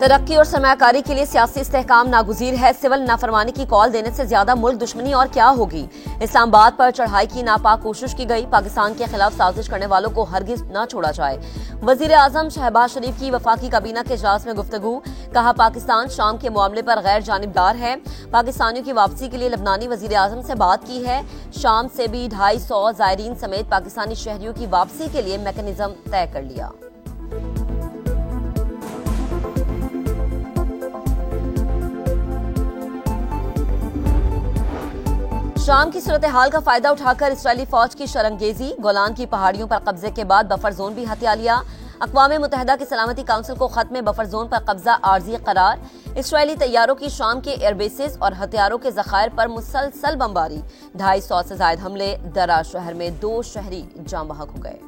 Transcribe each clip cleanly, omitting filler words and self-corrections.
तरक्की और सरमायाकारी के लिए सियासी इस्तेहकाम नागुज़ीर है। सिविल नाफरमानी की कॉल देने से ज्यादा मुल्क दुश्मनी और क्या होगी। इस्लामाबाद पर चढ़ाई की नापाक कोशिश की गई। पाकिस्तान के खिलाफ साजिश करने वालों को हरगिज न छोड़ा जाए। वजीर आजम शहबाज शरीफ की वफाकी काबीना के इजलास में गुफ्तगू। कहा, पाकिस्तान शाम के मामले पर गैर जानिबदार है। पाकिस्तानियों की वापसी के लिए लबनानी वजीर आजम से बात की है। शाम से भी 250 जायरीन समेत पाकिस्तानी शहरियों की वापसी के लिए मैकेनिज्म तय कर लिया। शाम की सूरत हाल का फायदा उठाकर इसराइली फौज की शरंगेजी। गोलान की पहाड़ियों पर कब्जे के बाद बफर जोन भी हथिया लिया। अक़वाम मुत्तहिदा की सलामती काउंसिल को खत में बफर जोन पर कब्जा आर्जी करार। इसराइली तैयारों की शाम के एयरबेसेस और हथियारों के जखायर पर मुसलसल बमबारी। 250 से ज्यादा हमले। दरा शहर में 2 शहरी जाम बहक हो गए।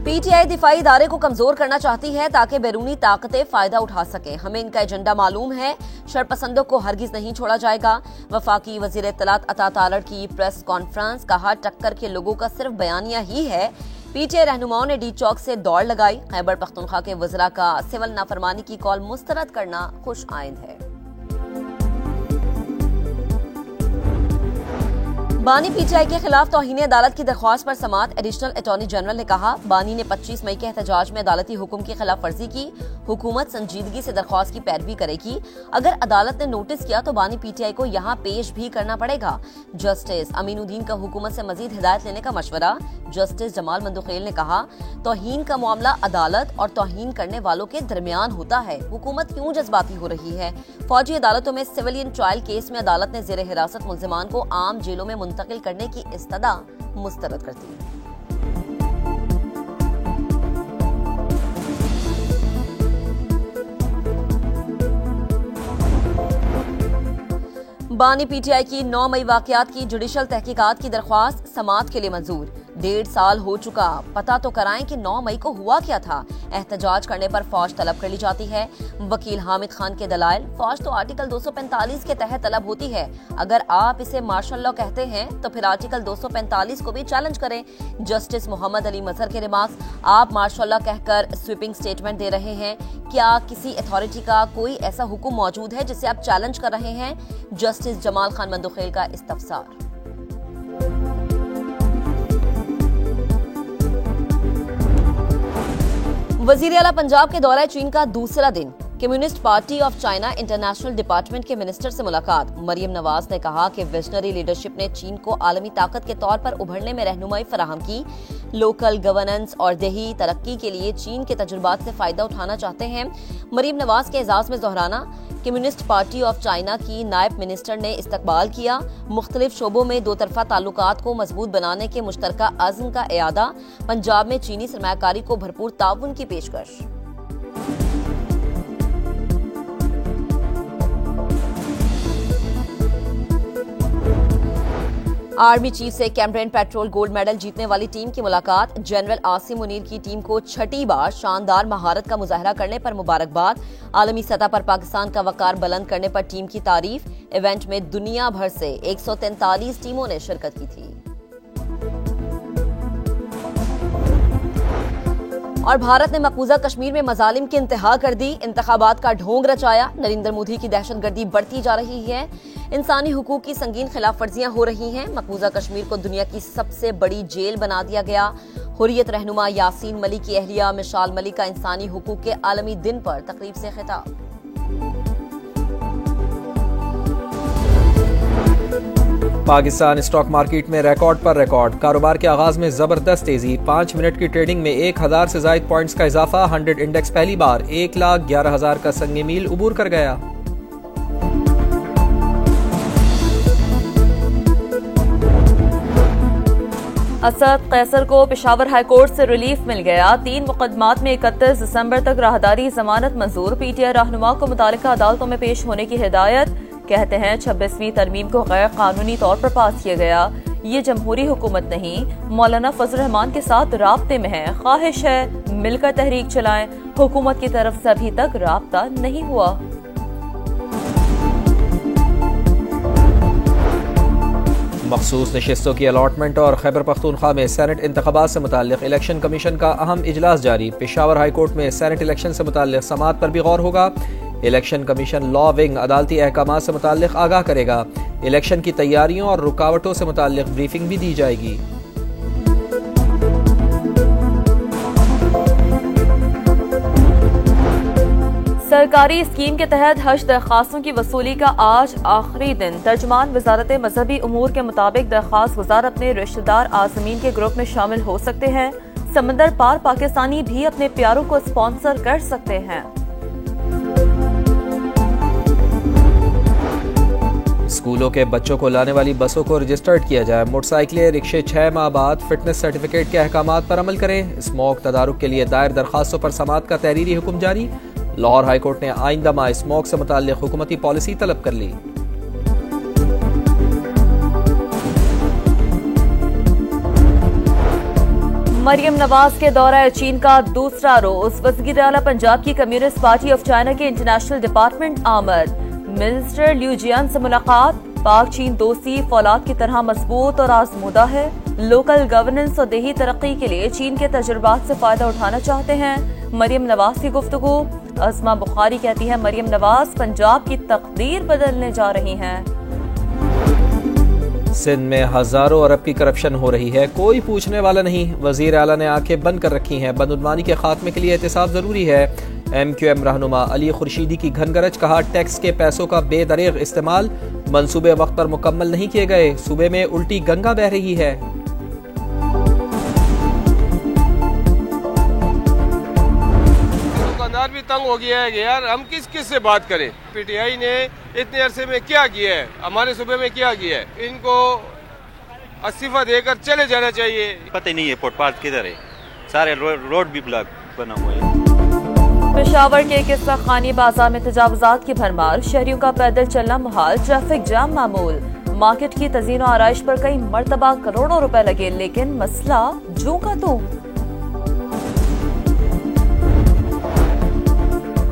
पीटीआई दिफाई इदारे को कमजोर करना चाहती है ताकि बैरूनी ताकतें फायदा उठा सके। हमें इनका एजेंडा मालूम है। शरपसंदों को हरगिज नहीं छोड़ा जाएगा। वफाकी वजीर इत्तलात अता तारड़ की प्रेस कॉन्फ्रेंस। कहा, टक्कर के लोगों का सिर्फ बयानिया ही है। पीटीआई रहनुमाओं ने डी चौक से दौड़ लगाई। खैबर पख्तूनख्वा के वज़रा का सिविल नाफरमानी की कॉल मुस्तरद करना खुश आइंद है। बानी पीटीआई के खिलाफ तौहीन अदालत की दरख्वास्त पर समाअत। एडिशनल अटॉर्नी जनरल ने कहा, बानी ने 25 मई के एहतजाज में अदालती हुक्म की खिलाफ वर्जी की। हुकूमत संजीदगी से दरख्वास्त की पैरवी करेगी। अगर अदालत ने नोटिस किया तो बानी पीटीआई को यहाँ पेश भी करना पड़ेगा। जस्टिस अमीनुद्दीन का हुकूमत से मजीद हिदायत लेने का मशवरा। जस्टिस जमाल मंदुखेल ने कहा, तौहीन का मामला अदालत और तौहीन करने वालों के दरमियान होता है। हुकूमत क्यों जज्बाती हो रही है। फौजी अदालतों में सिविलियन ट्रायल केस में अदालत ने जेर हिरासत मुल्जिमान को आम जेलों में मुंतकिल करने की इस्तदा मुस्तरद कर दी। बानी पीटीआई की 9 मई वाकयात की जुडिशल तहकीकात की दरख्वास्त समाअत के लिए मंजूर। 1.5 साल हो चुका, पता तो कराएं कि 9 मई को हुआ क्या था। एहतजाज करने पर फौज तलब कर ली जाती है। वकील हामिद खान के दलाइल, फौज तो आर्टिकल 245 के तहत तलब होती है। अगर आप इसे मार्शल लॉ कहते हैं तो फिर आर्टिकल 245 को भी चैलेंज करें। जस्टिस मोहम्मद अली मजहर के रिमार्क्स, आप मार्शल लॉ कहकर स्वीपिंग स्टेटमेंट दे रहे हैं। क्या किसी अथॉरिटी का कोई ऐसा हुक्म मौजूद है जिसे आप चैलेंज कर रहे हैं। जस्टिस जमाल खान मंदुखेल का इस्तफसार। वजीर आला पंजाब के दौरा चीन का दूसरा दिन। Communist party of China international department के मिनिस्टर से मुलाकात। मरियम नवाज ने कहा कि विजनरी लीडरशिप ने चीन को आलमी ताकत के तौर पर उभरने में रहनुमाई फराहम की। लोकल गवर्नेंस और देही तरक्की के लिए चीन के तजुर्बात से फायदा उठाना चाहते हैं। मरियम नवाज के एजाज में दोहराना। कम्युनिस्ट पार्टी ऑफ चाइना की नायब मिनिस्टर ने इस्तकबाल किया। मुख्तलिफ शोबों में दो तरफा ताल्लुकात को मजबूत बनाने के मुश्तरका अज़्म का इयादा। पंजाब में चीनी सरमायाकारी को भरपूर ताउन की पेशकश। आर्मी चीफ से कैमरेन पेट्रोल गोल्ड मेडल जीतने वाली टीम की मुलाकात। जनरल आसिम मुनीर की टीम को छठी बार शानदार महारत का मुजाहरा करने पर मुबारकबाद। आलमी सतह पर पाकिस्तान का वकार बुलंद करने पर टीम की तारीफ। इवेंट में दुनिया भर से 143 टीमों ने शिरकत की थी। और भारत ने मकबूजा कश्मीर में मजालिम की इंतहा कर दी। इंतखाबात का ढोंग रचाया। नरेंद्र मोदी की दहशतगर्दी बढ़ती जा रही है। इंसानी हुकूक की संगीन खिलाफ वर्जियां हो रही हैं। मकबूजा कश्मीर को दुनिया की सबसे बड़ी जेल बना दिया गया। हुर्रियत रहनुमा यासीन मलिक की अहलिया मिशाल मलिक का इंसानी हुकूक के आलमी दिन पर तकरीब से खिताब। पाकिस्तान स्टॉक मार्केट में रिकॉर्ड पर रिकॉर्ड। कारोबार के आगाज में जबरदस्त तेजी। 5 मिनट की ट्रेडिंग में 1000 से ज्यादा पॉइंट्स का इजाफा। 100 इंडेक्स पहली बार 1,11,000 का संग मील उबूर कर गया। असद कैसर को पेशावर हाईकोर्ट से रिलीफ मिल गया। 3 मुकदमात में 31 दिसंबर तक राहदारी जमानत मंजूर। पीटीआई रहनुमा को मुतालिका अदालतों में पेश होने की हिदायत। कहते हैं 26वीं तरमीम को गैर कानूनी तौर पर पास किया गया। ये जमहूरी हुकूमत नहीं, मौलाना फजल रहमान के साथ राब्ते में है। ख्वाहिश है मिलकर तहरीक चलाएं। हुकूमत की तरफ से अभी तक राब्ता नहीं हुआ। मखसूस नशिस्तों की अलॉटमेंट और खैबर पख्तूनख्वा में सेनेट इंतखाबात से मुताल्लिक इलेक्शन कमीशन का अहम इजलास जारी। पेशावर हाई कोर्ट में सेनेट इलेक्शन से मुताल्लिक समाअत पर भी गौर होगा। इलेक्शन कमीशन लॉ विंग अदालती अहकामात से मुताल्लिक आगाह करेगा। इलेक्शन की तैयारियों और रुकावटों से मुताल्लिक ब्रीफिंग भी दी जाएगी। सरकारी स्कीम के तहत हज दरख्वास्तों की वसूली का आज आखिरी दिन। तर्जुमान वजारत मजहबी उमूर के मुताबिक दरख्वास्त गुजार अपने रिश्तेदार आज़मीन के ग्रुप में शामिल हो सकते हैं। समंदर पार पाकिस्तानी भी अपने प्यारों को स्पॉन्सर कर सकते हैं। स्कूलों के बच्चों को लाने वाली बसों को रजिस्टर्ड किया जाए। मोटरसाइकिलें रिक्शे 6 माह बाद फिटनेस सर्टिफिकेट के अहकामात पर अमल करें। स्मोक तदारुक के लिए दायर दरखास्तों पर समाअत का तहरीरी हुक्म जारी। लाहौर हाई कोर्ट ने आइंदा माह स्मोक से मुताल्लिक हुकूमती पॉलिसी तलब कर ली। मरियम नवाज के दौरा चीन का दूसरा रोज। वज़ीर आला पंजाब की कम्युनिस्ट पार्टी ऑफ चाइना के इंटरनेशनल डिपार्टमेंट आमद। मिनिस्टर लियू जियान से मुलाकात। पाक चीन दोस्ती फौलाद की तरह मजबूत और आजमूदा है। लोकल गवर्नेंस और देही तरक्की के लिए चीन के तजुर्बात से फायदा उठाना चाहते हैं। मरियम नवाज की गुफ्तगू। अस्मा बुखारी कहती है मरियम नवाज पंजाब की तकदीर बदलने जा रही हैं। सिंध में हजारों अरब की करप्शन हो रही है, कोई पूछने वाला नहीं। वजीर आला ने आंखें बंद कर रखी हैं। बदउनवानी के खात्मे के लिए एहतिसाब जरूरी है। MQM रहनुमा अली खुर्शीदी की घनगरज। कहा टैक्स के पैसों का बेदरेग इस्तेमाल। मंसूबे वक्त पर मुकम्मल नहीं किए गए। सूबे में उल्टी गंगा बह रही है। दुकानदार भी तंग हो गया है कि यार हम किस किस से बात करें। PTI ने इतने अरसे में क्या किया है, हमारे सूबे में क्या किया है, इनको इस्तीफा देकर चले जाना चाहिए। पता ही नहीं है फुटपाथ किधर है, सारे रोड भी ब्लॉक बना हुआ है। पेशावर के किस्सा खानी बाजार में तजावुजात की भरमार। शहरियों का पैदल चलना मुहाल। ट्रैफिक जाम मामूल। मार्केट की तज़ीन और आराइश पर कई मरतबा करोड़ों रुपए लगे, लेकिन मसला जूं का तूं।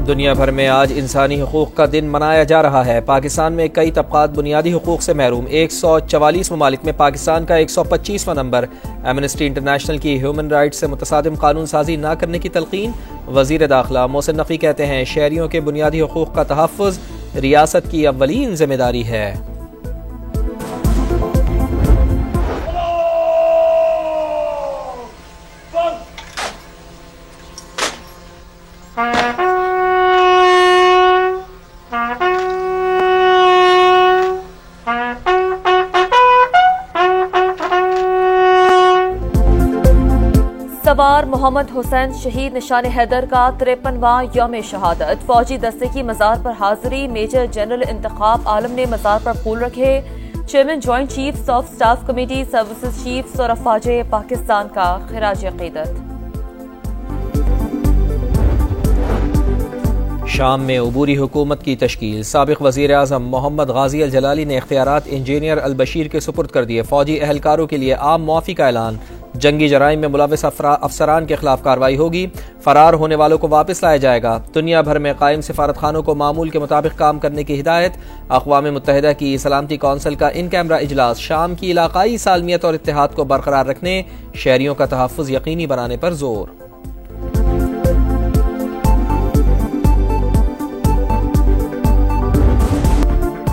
दुनिया भर में आज इंसानी हुकूक का दिन मनाया जा रहा है। पाकिस्तान में कई तबकात बुनियादी हुकूक से महरूम। 144 ममालिक में पाकिस्तान का 125वां नंबर। एमनेस्टी इंटरनेशनल की ह्यूमन राइट्स से मुतसादिम कानून साजी न करने की तलकीन। वजीर दाखिला मोहसिन नकवी कहते हैं शहरियों के बुनियादी हुकूक का तहफ़्फ़ुज़ रियासत की अव्वलीन जिम्मेदारी है। सवार मोहम्मद हुसैन शहीद निशान हैदर का 53वां यौम शहादत। फौजी दस्ते की मज़ार पर हाजिरी। मेजर जनरल इंतखाब आलम ने मज़ार पर फूल रखे। Chairman joint chiefs of staff committee services chiefs और अफवाजे पाकिस्तान का खिराज अकीदत। शाम में अबूरी हुकूमत की तश्कील। साबिक वज़ीर आज़म मोहम्मद गाजी अल जलाली ने इख्तियारात इंजीनियर अल बशीर के सुपुर्द कर दिए। फौजी एहलकारों के लिए आम मुआफ़ी का ऐलान। जंगी जराइम में मुलविस अफसरान के खिलाफ कार्रवाई होगी। फरार होने वालों को वापस लाया जाएगा। दुनिया भर में कायम सिफारत खानों को मामूल के मुताबिक काम करने की हिदायत। अक़वाम मुत्तहिदा की सलामती कौंसिल का इन कैमरा इजलास। शाम की इलाकाई सालमियत और इत्तेहाद को बरकरार रखने, शहरियों का तहफ़्फ़ुज़ यकीनी बनाने पर जोर।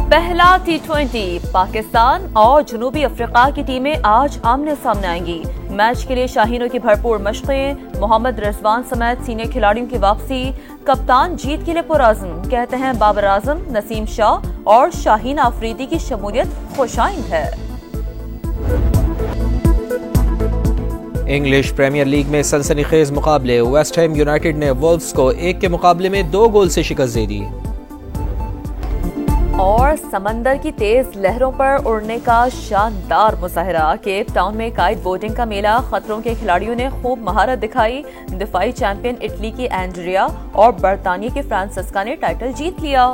पहला T20 पाकिस्तान और जनूबी अफ्रीका की टीमें आज आमने सामने आएंगी। मैच के लिए शाहीनों की भरपूर मशक़ें। मोहम्मद रिजवान समेत सीनियर खिलाड़ियों की वापसी। कप्तान जीत के लिए पुरअज़्म, कहते हैं बाबर आजम, नसीम शाह और शाहीन आफरीदी की शमूलियत खुशाइंद है। इंग्लिश प्रीमियर लीग में सनसनीखेज मुकाबले। वेस्ट हैम यूनाइटेड ने वुल्व्स को 1 के मुकाबले में 2 गोल से शिकस्त दे दी। और समंदर की तेज लहरों पर उड़ने का शानदार मुजाहरा। केप टाउन में काइट बोटिंग का मेला। खतरों के खिलाड़ियों ने खूब महारत दिखाई। दिफाई चैंपियन इटली की एंड्रिया और बरतानिया के फ्रांसिस्का ने टाइटल जीत लिया।